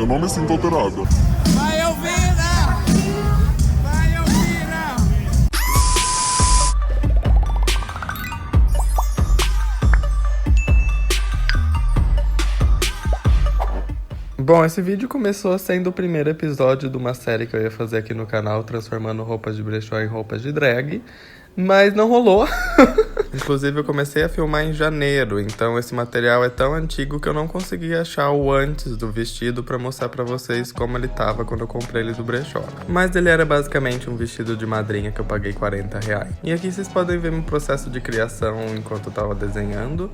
Eu não me sinto alterada. Vai ouvir, não! Vai ouvir, não! Bom, esse vídeo começou sendo o primeiro episódio de uma série que eu ia fazer aqui no canal, transformando roupas de brechó em roupas de drag, mas não rolou. Inclusive, eu comecei a filmar em janeiro, então esse material é tão antigo que eu não consegui achar o antes do vestido pra mostrar pra vocês como ele tava quando eu comprei ele do brechó. Mas ele era basicamente um vestido de madrinha que eu paguei R$40. E aqui vocês podem ver meu processo de criação enquanto eu tava desenhando.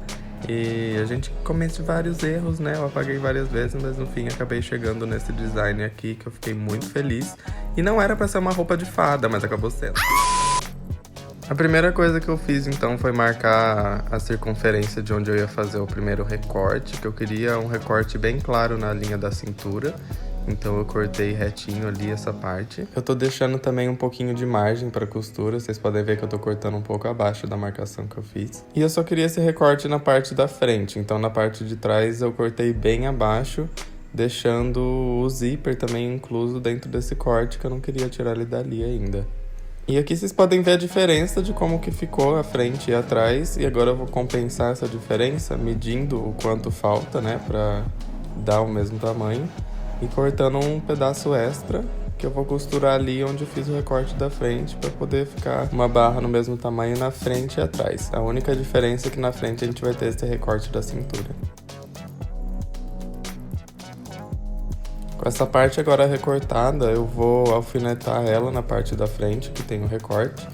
E a gente comete vários erros, né? Eu apaguei várias vezes, mas no fim acabei chegando nesse design aqui que eu fiquei muito feliz. E não era pra ser uma roupa de fada, mas acabou sendo. A primeira coisa que eu fiz então foi marcar a circunferência de onde eu ia fazer o primeiro recorte, que eu queria um recorte bem claro na linha da cintura. Então eu cortei retinho ali essa parte. Eu tô deixando também um pouquinho de margem pra costura. Vocês podem ver que eu tô cortando um pouco abaixo da marcação que eu fiz. E eu só queria esse recorte na parte da frente. Então na parte de trás eu cortei bem abaixo, deixando o zíper também incluso dentro desse corte, que eu não queria tirar ele dali ainda. E aqui vocês podem ver a diferença de como que ficou a frente e atrás. E agora eu vou compensar essa diferença medindo o quanto falta, né, pra dar o mesmo tamanho. E cortando um pedaço extra, que eu vou costurar ali onde eu fiz o recorte da frente, para poder ficar uma barra no mesmo tamanho na frente e atrás. A única diferença é que na frente a gente vai ter esse recorte da cintura. Com essa parte agora recortada, eu vou alfinetar ela na parte da frente, que tem o recorte,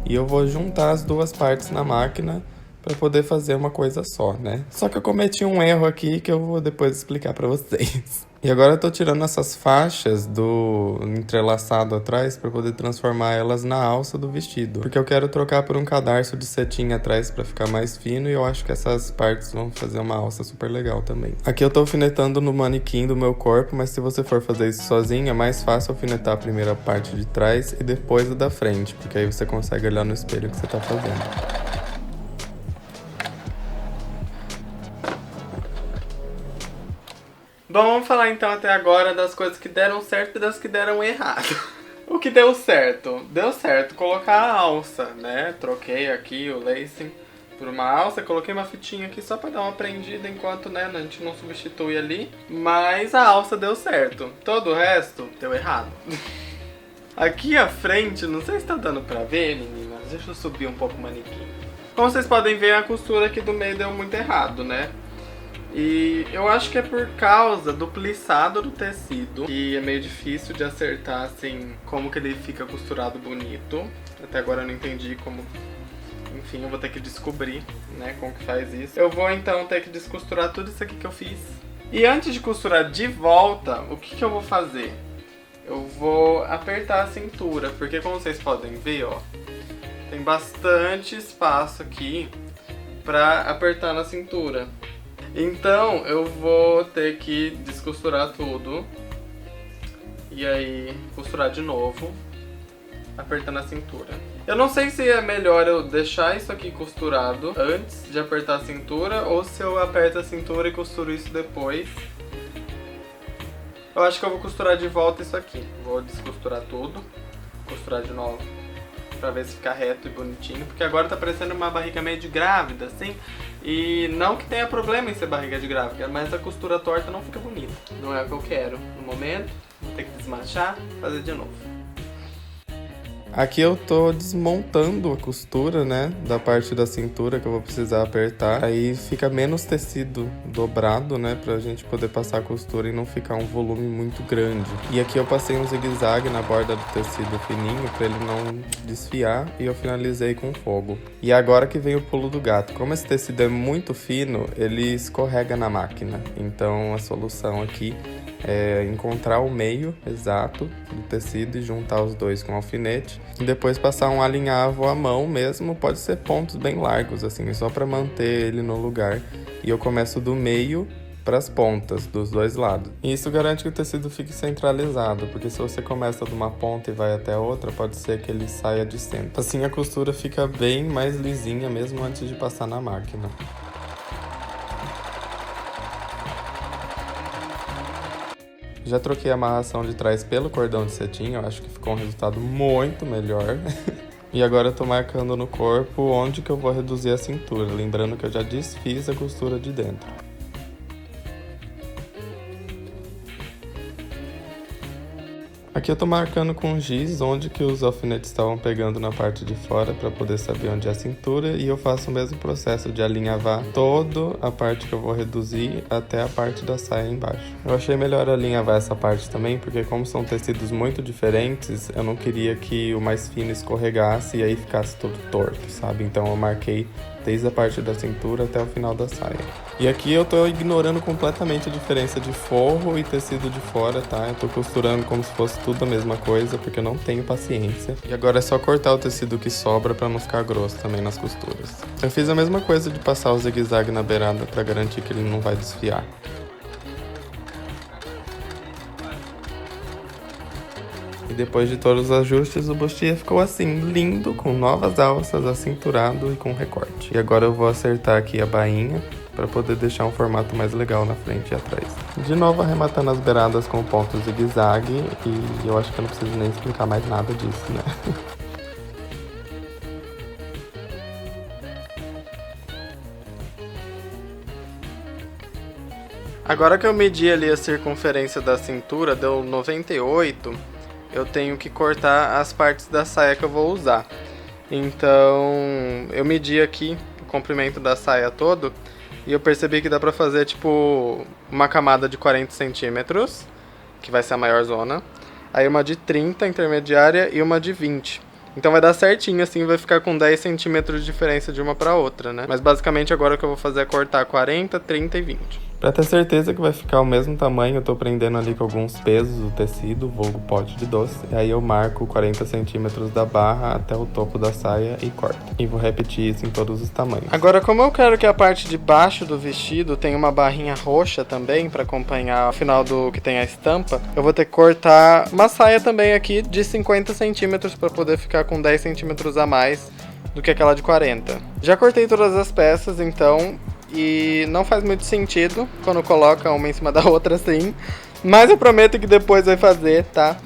e eu vou juntar as duas partes na máquina para poder fazer uma coisa só, né? Só que eu cometi um erro aqui que eu vou depois explicar para vocês. E agora eu tô tirando essas faixas do entrelaçado atrás para poder transformar elas na alça do vestido. Porque eu quero trocar por um cadarço de cetim atrás para ficar mais fino, e eu acho que essas partes vão fazer uma alça super legal também. Aqui eu tô alfinetando no manequim do meu corpo, mas se você for fazer isso sozinho, é mais fácil alfinetar a primeira parte de trás e depois a da frente, porque aí você consegue olhar no espelho o que você tá fazendo. Bom, vamos falar então até agora das coisas que deram certo e das que deram errado. O que deu certo? Deu certo colocar a alça, né? Troquei aqui o lacing por uma alça, coloquei uma fitinha aqui só pra dar uma prendida enquanto, né, a gente não substitui ali. Mas a alça deu certo. Todo o resto deu errado. Aqui à frente, não sei se tá dando pra ver, meninas. Deixa eu subir um pouco o manequim. Como vocês podem ver, a costura aqui do meio deu muito errado, né? E eu acho que é por causa do plissado do tecido, que é meio difícil de acertar, assim, como que ele fica costurado bonito. Até agora eu não entendi como... Enfim, eu vou ter que descobrir, né, como que faz isso. Eu vou então ter que descosturar tudo isso aqui que eu fiz. E antes de costurar de volta, o que que eu vou fazer? Eu vou apertar a cintura, porque como vocês podem ver, ó, tem bastante espaço aqui pra apertar na cintura. Então eu vou ter que descosturar tudo e aí costurar de novo, apertando a cintura. Eu não sei se é melhor eu deixar isso aqui costurado antes de apertar a cintura ou se eu aperto a cintura e costuro isso depois. Eu acho que eu vou costurar de volta isso aqui. Vou descosturar tudo, costurar de novo pra ver se fica reto e bonitinho, porque agora tá parecendo uma barriga meio de grávida, assim. E não que tenha problema em ser barriga de grávida, mas a costura torta não fica bonita. Não é o que eu quero no momento. Vou ter que desmanchar, fazer de novo. Aqui eu tô desmontando a costura, né, da parte da cintura que eu vou precisar apertar. Aí fica menos tecido dobrado, né, pra gente poder passar a costura e não ficar um volume muito grande. E aqui eu passei um zigue-zague na borda do tecido fininho pra ele não desfiar, e eu finalizei com fogo. E agora que vem o pulo do gato. Como esse tecido é muito fino, ele escorrega na máquina. Então a solução aqui é encontrar o meio exato do tecido e juntar os dois com alfinete. E depois passar um alinhavo à mão mesmo, pode ser pontos bem largos, assim, só para manter ele no lugar. E eu começo do meio para as pontas, dos dois lados. E isso garante que o tecido fique centralizado, porque se você começa de uma ponta e vai até a outra, pode ser que ele saia de centro. Assim a costura fica bem mais lisinha mesmo antes de passar na máquina. Já troquei a amarração de trás pelo cordão de cetim, eu acho que ficou um resultado muito melhor. E agora eu tô marcando no corpo onde que eu vou reduzir a cintura, lembrando que eu já desfiz a costura de dentro. Aqui eu tô marcando com giz onde que os alfinetes estavam pegando na parte de fora para poder saber onde é a cintura, e eu faço o mesmo processo de alinhavar toda a parte que eu vou reduzir até a parte da saia embaixo. Eu achei melhor alinhavar essa parte também, porque como são tecidos muito diferentes, eu não queria que o mais fino escorregasse e aí ficasse todo torto, sabe? Então eu marquei desde a parte da cintura até o final da saia. E aqui eu tô ignorando completamente a diferença de forro e tecido de fora, tá? Eu tô costurando como se fosse tudo a mesma coisa, porque eu não tenho paciência. E agora é só cortar o tecido que sobra pra não ficar grosso também nas costuras. Eu fiz a mesma coisa de passar o zigue-zague na beirada pra garantir que ele não vai desfiar. E depois de todos os ajustes, o bustier ficou assim, lindo, com novas alças, acinturado e com recorte. E agora eu vou acertar aqui a bainha para poder deixar um formato mais legal na frente e atrás. De novo arrematando as beiradas com ponto zigue-zague, e eu acho que eu não preciso nem explicar mais nada disso, né? Agora que eu medi ali a circunferência da cintura, deu 98, eu tenho que cortar as partes da saia que eu vou usar. Então, eu medi aqui o comprimento da saia todo e eu percebi que dá pra fazer tipo uma camada de 40 centímetros, que vai ser a maior zona, aí uma de 30 intermediária e uma de 20. Então vai dar certinho, assim, vai ficar com 10 centímetros de diferença de uma pra outra, né? Mas basicamente agora o que eu vou fazer é cortar 40, 30 e 20. Pra ter certeza que vai ficar o mesmo tamanho, eu tô prendendo ali com alguns pesos o tecido, vulgo pote de doce. E aí eu marco 40 centímetros da barra até o topo da saia e corto. E vou repetir isso em todos os tamanhos. Agora, como eu quero que a parte de baixo do vestido tenha uma barrinha roxa também, pra acompanhar o final do que tem a estampa, eu vou ter que cortar uma saia também aqui de 50 centímetros pra poder ficar com 10 centímetros a mais do que aquela de 40. Já cortei todas as peças, então... E não faz muito sentido quando coloca uma em cima da outra assim. Mas eu prometo que depois vai fazer, tá?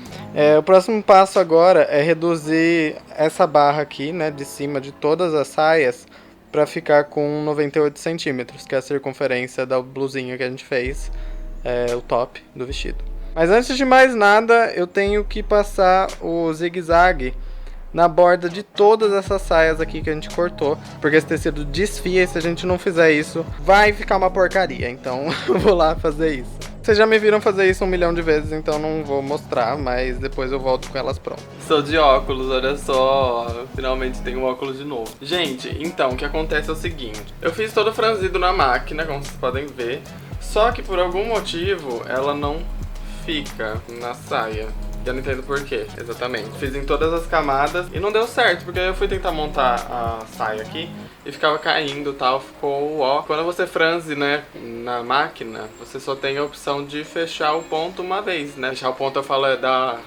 O próximo passo agora é reduzir essa barra aqui, né? De cima de todas as saias pra ficar com 98 centímetros, que é a circunferência da blusinha que a gente fez, o top do vestido. Mas antes de mais nada, eu tenho que passar o zigue-zague na borda de todas essas saias aqui que a gente cortou, porque esse tecido desfia e se a gente não fizer isso, vai ficar uma porcaria, então eu vou lá fazer isso. Vocês já me viram fazer isso 1 milhão de vezes, então não vou mostrar, mas depois eu volto com elas prontas. Estou de óculos, olha só, eu finalmente tenho um óculos de novo. Gente, então, o que acontece é o seguinte, eu fiz todo franzido na máquina, como vocês podem ver, só que por algum motivo ela não fica na saia. Eu não entendo por quê, exatamente. Fiz em todas as camadas e não deu certo, porque eu fui tentar montar a saia aqui e ficava caindo e tal, ficou ó. Quando você franze, né, na máquina, você só tem a opção de fechar o ponto uma vez, né? Fechar o ponto eu falo é dar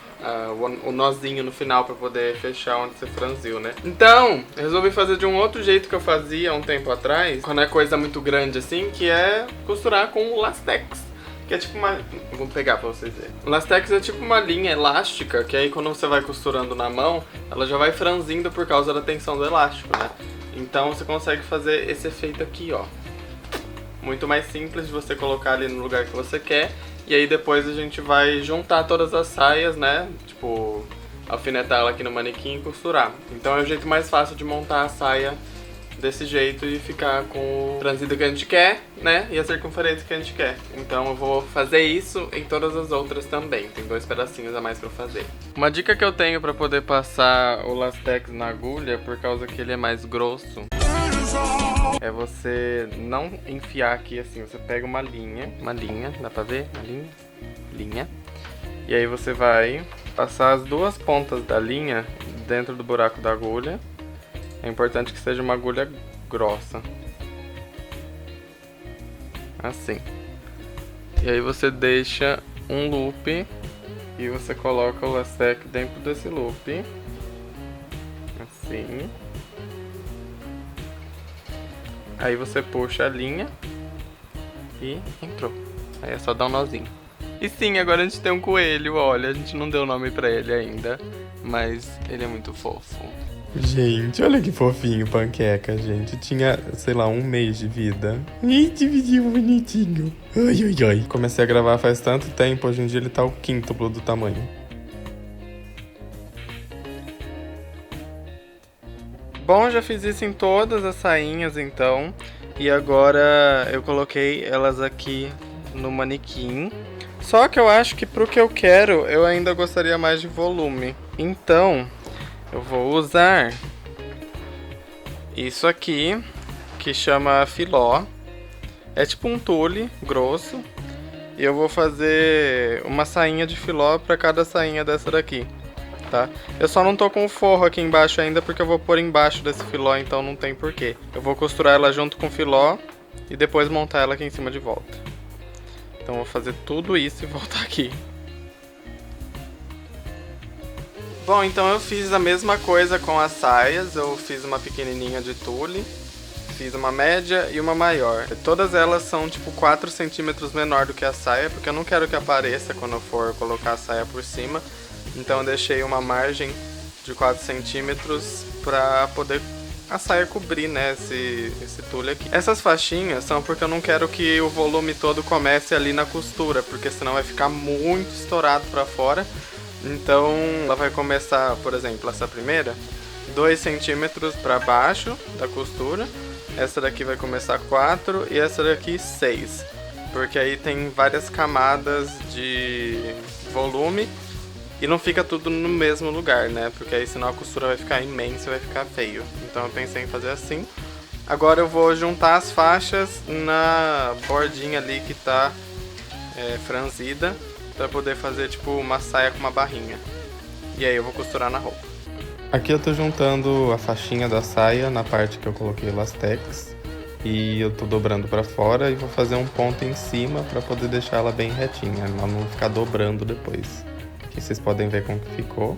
o nozinho no final pra poder fechar onde você franziu, né? Então, eu resolvi fazer de um outro jeito que eu fazia há um tempo atrás, quando é coisa muito grande assim, que é costurar com o lastex. Que é tipo uma... Vou pegar pra vocês verem. O lastex é tipo uma linha elástica, que aí quando você vai costurando na mão, ela já vai franzindo por causa da tensão do elástico, né? Então você consegue fazer esse efeito aqui, ó. Muito mais simples de você colocar ali no lugar que você quer. E aí depois a gente vai juntar todas as saias, né? Tipo, alfinetar ela aqui no manequim e costurar. Então é o jeito mais fácil de montar a saia desse jeito e ficar com o franzido que a gente quer, né? E a circunferência que a gente quer. Então eu vou fazer isso em todas as outras também. Tem 2 pedacinhos a mais pra fazer. Uma dica que eu tenho pra poder passar o lastex na agulha, por causa que ele é mais grosso, é você não enfiar aqui assim. Você pega uma linha, dá pra ver? Uma linha. E aí você vai passar as 2 pontas da linha dentro do buraco da agulha. É importante que seja uma agulha grossa. Assim. E aí você deixa um loop e você coloca o lastex dentro desse loop. Assim. Aí você puxa a linha e entrou. Aí é só dar um nozinho. E sim, agora a gente tem um coelho, olha, a gente não deu nome pra ele ainda, mas ele é muito fofo. Gente, olha que fofinho, Panqueca, gente. Tinha, sei lá, 1 mês de vida. Ih, que vidinho bonitinho. Ai, ai, ai. Comecei a gravar faz tanto tempo, hoje em dia ele tá o quíntuplo do tamanho. Bom, já fiz isso em todas as sainhas, então. E agora eu coloquei elas aqui no manequim. Só que eu acho que pro que eu quero, eu ainda gostaria mais de volume. Então, eu vou usar isso aqui, que chama filó. É tipo um tule grosso. E eu vou fazer uma sainha de filó para cada sainha dessa daqui, tá? Eu só não tô com o forro aqui embaixo ainda porque eu vou pôr embaixo desse filó, então não tem porquê. Eu vou costurar ela junto com o filó e depois montar ela aqui em cima de volta. Então eu vou fazer tudo isso e voltar aqui. Bom, então eu fiz a mesma coisa com as saias. Eu fiz uma pequenininha de tule, fiz uma média e uma maior. Todas elas são tipo 4 centímetros menor do que a saia, porque eu não quero que apareça quando eu for colocar a saia por cima. Então eu deixei uma margem de 4 centímetros pra poder a saia cobrir, né, esse tule aqui. Essas faixinhas são porque eu não quero que o volume todo comece ali na costura, porque senão vai ficar muito estourado pra fora. Então ela vai começar, por exemplo, essa primeira, 2 centímetros pra baixo da costura. Essa daqui vai começar 4 e essa daqui 6. Porque aí tem várias camadas de volume. E não fica tudo no mesmo lugar, né? Porque aí senão a costura vai ficar imensa e vai ficar feio. Então eu pensei em fazer assim. Agora eu vou juntar as faixas na bordinha ali que tá franzida, pra poder fazer tipo uma saia com uma barrinha. E aí eu vou costurar na roupa. Aqui eu tô juntando a faixinha da saia na parte que eu coloquei elastex. E eu tô dobrando pra fora e vou fazer um ponto em cima pra poder deixar ela bem retinha, ela não ficar dobrando depois. Aqui vocês podem ver como que ficou.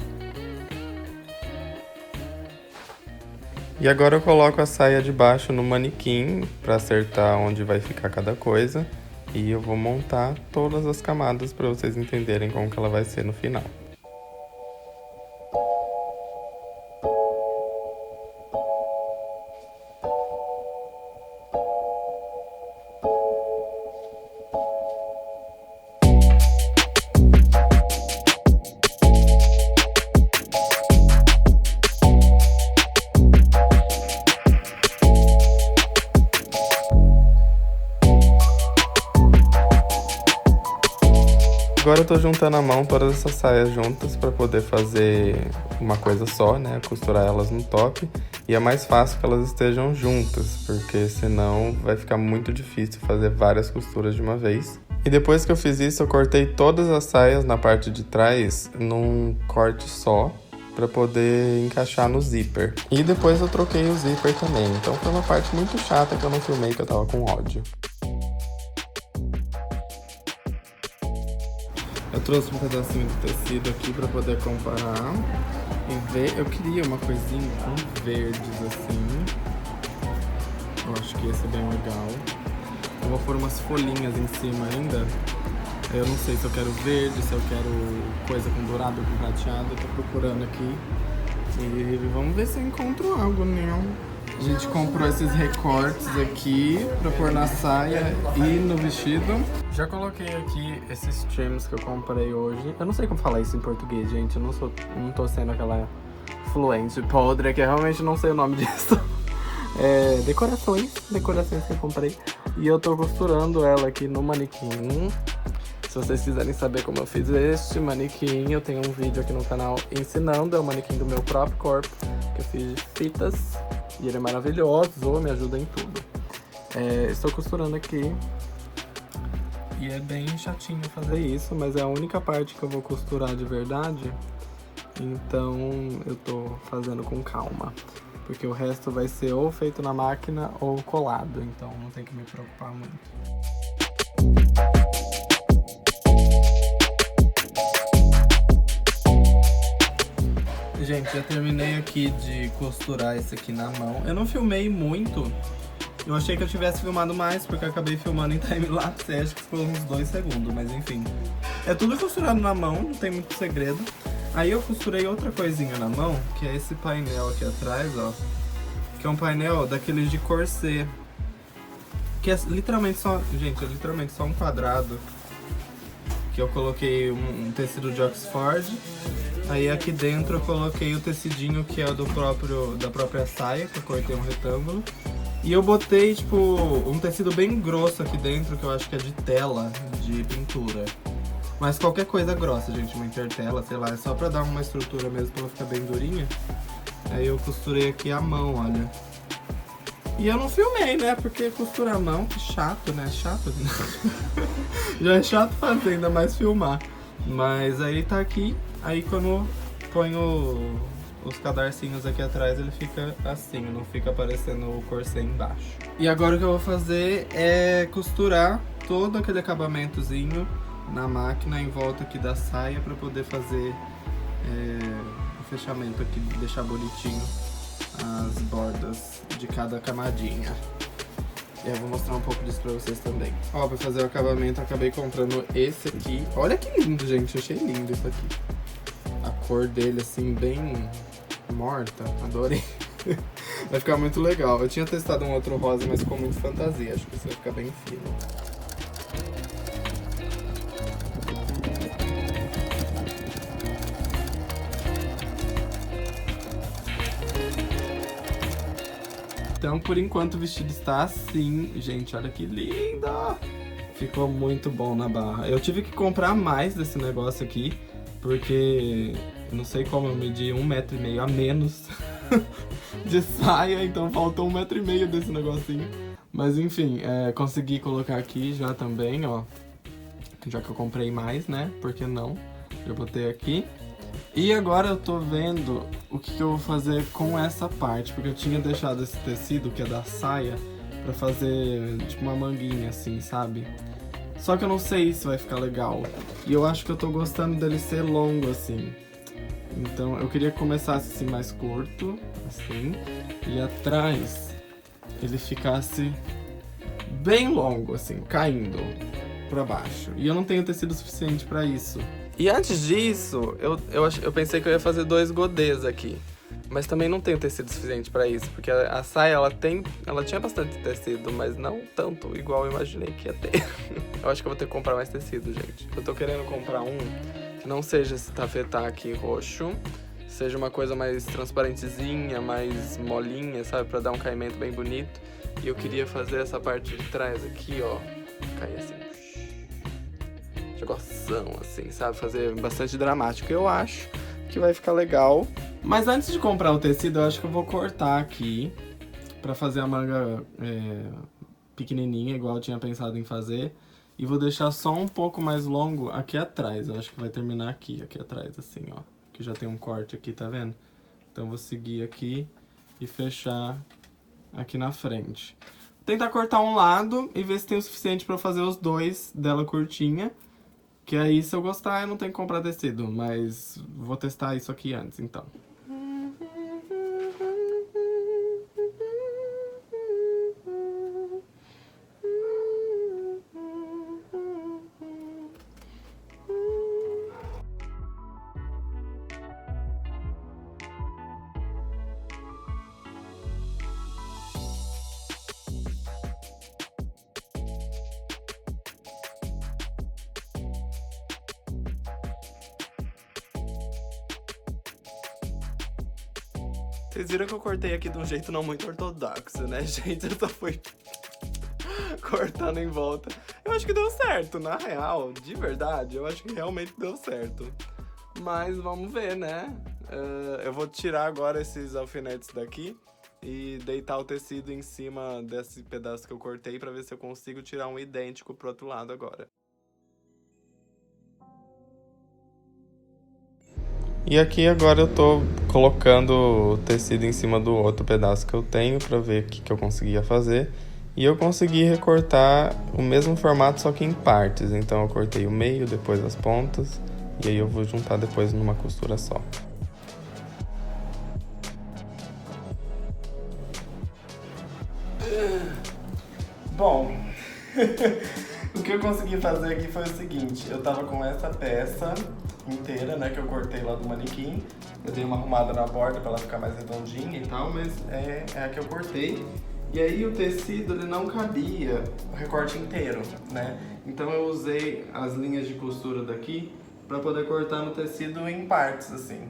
E agora eu coloco a saia de baixo no manequim para acertar onde vai ficar cada coisa. E eu vou montar todas as camadas para vocês entenderem como que ela vai ser no final. Agora eu tô juntando à mão todas essas saias juntas para poder fazer uma coisa só, né? Costurar elas no top. E é mais fácil que elas estejam juntas, porque senão vai ficar muito difícil fazer várias costuras de uma vez. E depois que eu fiz isso, eu cortei todas as saias na parte de trás num corte só, para poder encaixar no zíper. E depois eu troquei o zíper também. Então foi uma parte muito chata que eu não filmei, que eu tava com ódio. Eu trouxe um pedacinho de tecido aqui pra poder comparar e ver. Eu queria uma coisinha com verdes assim. Eu acho que esse é bem legal. Eu vou pôr umas folhinhas em cima ainda. Eu não sei se eu quero verde, se eu quero coisa com dourado ou com prateado. Eu tô procurando aqui. E vamos ver se eu encontro algo, né? A gente comprou esses recortes aqui pra pôr na saia e no vestido. Já coloquei aqui esses trims que eu comprei hoje. Eu não sei como falar isso em português, gente. Eu não tô sendo aquela fluente podre, que eu realmente não sei o nome disso. Decorações que eu comprei. E eu tô costurando ela aqui no manequim. Se vocês quiserem saber como eu fiz este manequim, eu tenho um vídeo aqui no canal ensinando. É o manequim do meu próprio corpo, que eu fiz de fitas. E ele é maravilhoso, me ajuda em tudo. Estou costurando aqui. E é bem chatinho fazer isso, mas é a única parte que eu vou costurar de verdade. Então eu tô fazendo com calma. Porque o resto vai ser ou feito na máquina ou colado. Então não tem que me preocupar muito. Gente, já terminei aqui de costurar esse aqui na mão. Eu não filmei muito, Eu achei que eu tivesse filmado mais, porque eu acabei filmando em time-lapse, acho que ficou uns 2 segundos, mas enfim. É tudo costurado na mão, não tem muito segredo. Aí eu costurei outra coisinha na mão, que é esse painel aqui atrás, ó. Que é um painel daqueles de corset. Que é literalmente só, gente, é literalmente só um quadrado. Que eu coloquei um tecido de Oxford. Aí aqui dentro eu coloquei o tecidinho que é da própria saia, que eu cortei um retângulo. E eu botei, tipo, um tecido bem grosso aqui dentro, que eu acho que é de tela, de pintura. Mas qualquer coisa grossa, gente, uma intertela, sei lá, é só pra dar uma estrutura mesmo, pra ela ficar bem durinha. Aí eu costurei aqui a mão, olha. E eu não filmei, né, porque costurar a mão, que chato, né, chato. Já é chato fazer, ainda mais filmar. Mas aí tá aqui, aí quando ponho os cadarcinhos aqui atrás, ele fica assim, não fica aparecendo o corset embaixo. E agora o que eu vou fazer é costurar todo aquele acabamentozinho na máquina em volta aqui da saia pra poder fazer o fechamento aqui, deixar bonitinho as bordas de cada camadinha. E eu vou mostrar um pouco disso pra vocês também. Ó, pra fazer o acabamento, eu acabei comprando esse aqui. Olha que lindo, gente, eu achei lindo isso aqui. A cor dele, assim, bem morta, adorei. Vai ficar muito legal. Eu tinha testado um outro rosa, mas ficou muito fantasia. Acho que isso vai ficar bem fino. Então, por enquanto, o vestido está assim. Gente, olha que lindo! Ficou muito bom na barra. Eu tive que comprar mais desse negócio aqui, porque não sei como eu medi 1,5 m a menos de saia, então faltou 1,5 m desse negocinho. Mas enfim, consegui colocar aqui já também, ó. Já que eu comprei mais, né? Por que não? Eu botei aqui. E agora eu tô vendo o que eu vou fazer com essa parte, porque eu tinha deixado esse tecido, que é da saia, pra fazer tipo uma manguinha assim, sabe? Só que eu não sei se vai ficar legal. E eu acho que eu tô gostando dele ser longo assim. Então eu queria que começasse assim mais curto, assim, e atrás ele ficasse bem longo, assim, caindo pra baixo. E eu não tenho tecido suficiente pra isso. E antes disso, eu pensei que eu ia fazer 2 godês aqui. Mas também não tenho tecido suficiente pra isso, porque a saia, ela tinha bastante tecido, mas não tanto igual eu imaginei que ia ter. Eu acho que eu vou ter que comprar mais tecido, gente. Eu tô querendo comprar um que não seja esse tafetá aqui roxo, seja uma coisa mais transparentezinha, mais molinha, sabe? Pra dar um caimento bem bonito. E eu queria fazer essa parte de trás aqui, ó, cair assim. Jogação, assim, sabe? Fazer bastante dramático. Eu acho que vai ficar legal. Mas antes de comprar o tecido, eu acho que eu vou cortar aqui pra fazer a manga pequenininha, igual eu tinha pensado em fazer. E vou deixar só um pouco mais longo aqui atrás. Eu acho que vai terminar aqui atrás, assim, ó. Que já tem um corte aqui, tá vendo? Então eu vou seguir aqui e fechar aqui na frente. Vou tentar cortar um lado e ver se tem o suficiente pra fazer os dois dela curtinha. Que aí, se eu gostar, eu não tenho que comprar tecido, mas vou testar isso aqui antes, então. Vocês viram que eu cortei aqui de um jeito não muito ortodoxo, né, gente? Eu só fui cortando em volta. Eu acho que deu certo, na real, de verdade, eu acho que realmente deu certo. Mas vamos ver, né? Eu vou tirar agora esses alfinetes daqui e deitar o tecido em cima desse pedaço que eu cortei pra ver se eu consigo tirar um idêntico pro outro lado agora. E aqui agora eu tô colocando o tecido em cima do outro pedaço que eu tenho pra ver o que eu conseguia fazer. E eu consegui recortar o mesmo formato, só que em partes. Então eu cortei o meio, depois as pontas, e aí eu vou juntar depois numa costura só. O que eu consegui fazer aqui foi o seguinte, eu tava com essa peça inteira, né, que eu cortei lá do manequim. Eu dei uma arrumada na borda pra ela ficar mais redondinha e tal, mas é a que eu cortei. E aí o tecido, ele não cabia o recorte inteiro, né? Então eu usei as linhas de costura daqui pra poder cortar no tecido em partes, assim.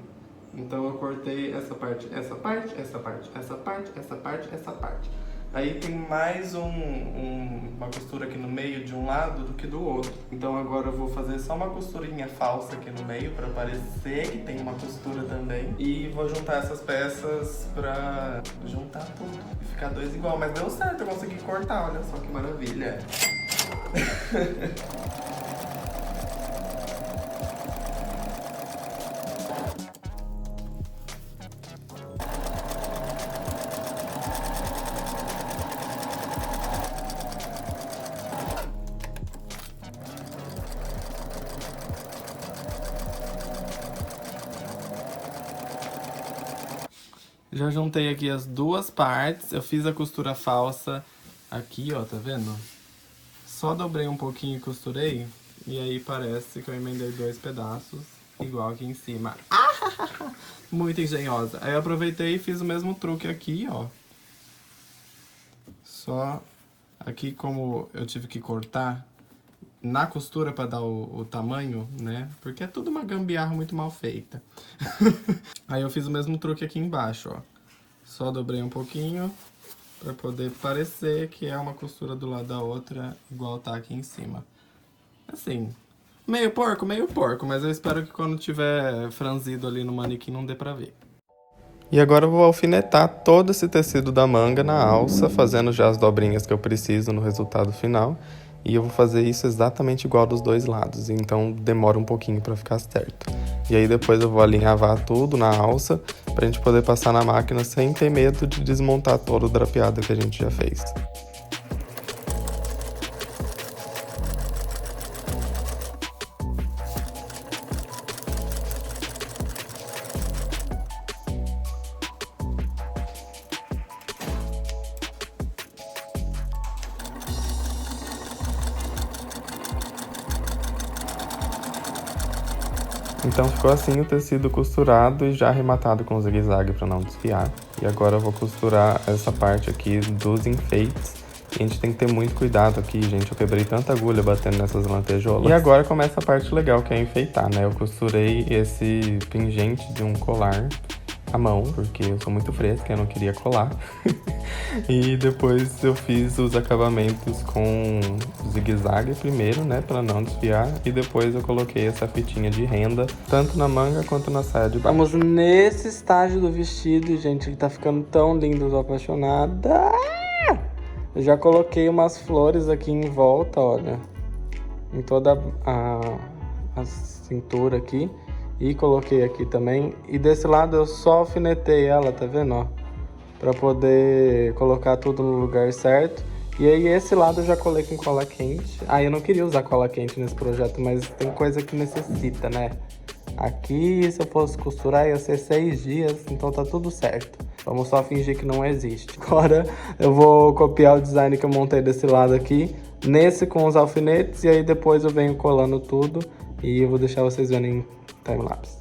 Então eu cortei essa parte, essa parte, essa parte, essa parte, essa parte, essa parte. Aí tem mais uma costura aqui no meio de um lado do que do outro. Então agora eu vou fazer só uma costurinha falsa aqui no meio pra parecer que tem uma costura também. E vou juntar essas peças pra juntar tudo e ficar dois igual. Mas deu certo, eu consegui cortar, olha só que maravilha. Já juntei aqui as duas partes, eu fiz a costura falsa aqui, ó, tá vendo? Só dobrei um pouquinho e costurei, e aí parece que eu emendei dois pedaços, igual aqui em cima. Ah! Muito engenhosa. Aí eu aproveitei e fiz o mesmo truque aqui, ó. Só aqui como eu tive que cortar na costura pra dar o tamanho, né? Porque é tudo uma gambiarra muito mal feita. Aí eu fiz o mesmo truque aqui embaixo, ó. Só dobrei um pouquinho pra poder parecer que é uma costura do lado da outra, igual tá aqui em cima. Assim, meio porco, mas eu espero que quando tiver franzido ali no manequim não dê pra ver. E agora eu vou alfinetar todo esse tecido da manga na alça, fazendo já as dobrinhas que eu preciso no resultado final. E eu vou fazer isso exatamente igual dos dois lados, então demora um pouquinho pra ficar certo. E aí depois eu vou alinhavar tudo na alça, pra gente poder passar na máquina sem ter medo de desmontar todo o drapeado que a gente já fez. Então ficou assim o tecido costurado e já arrematado com zigue-zague para não desfiar. E agora eu vou costurar essa parte aqui dos enfeites. E a gente tem que ter muito cuidado aqui, gente. Eu quebrei tanta agulha batendo nessas lantejoulas. E agora começa a parte legal, que é enfeitar, né? Eu costurei esse pingente de um colar à mão, porque eu sou muito fresca, eu não queria colar. E depois eu fiz os acabamentos com zigue-zague primeiro, né, pra não desfiar. E depois eu coloquei essa fitinha de renda, tanto na manga quanto na saia de baixo. Vamos nesse estágio do vestido, gente, ele tá ficando tão lindo, eu tô apaixonada. Eu já coloquei umas flores aqui em volta, olha, em toda a cintura aqui. E coloquei aqui também. E desse lado eu só alfinetei ela, tá vendo, ó? Pra poder colocar tudo no lugar certo. E aí esse lado eu já colei com cola quente. Ah, eu não queria usar cola quente nesse projeto, mas tem coisa que necessita, né? Aqui, se eu fosse costurar, ia ser 6 dias, então tá tudo certo. Vamos só fingir que não existe. Agora eu vou copiar o design que eu montei desse lado aqui, nesse com os alfinetes, e aí depois eu venho colando tudo. E eu vou deixar vocês verem time-lapse.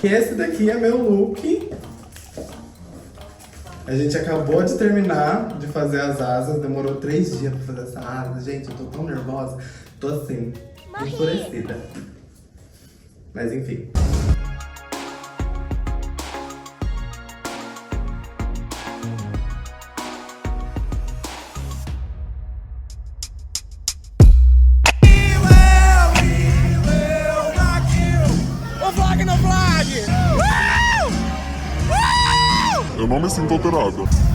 Esse daqui é meu look. A gente acabou de terminar de fazer as asas. Demorou 3 dias pra fazer essa asa. Gente, eu tô tão nervosa. Tô assim, enfurecida. Mas enfim. não me sinto alterada.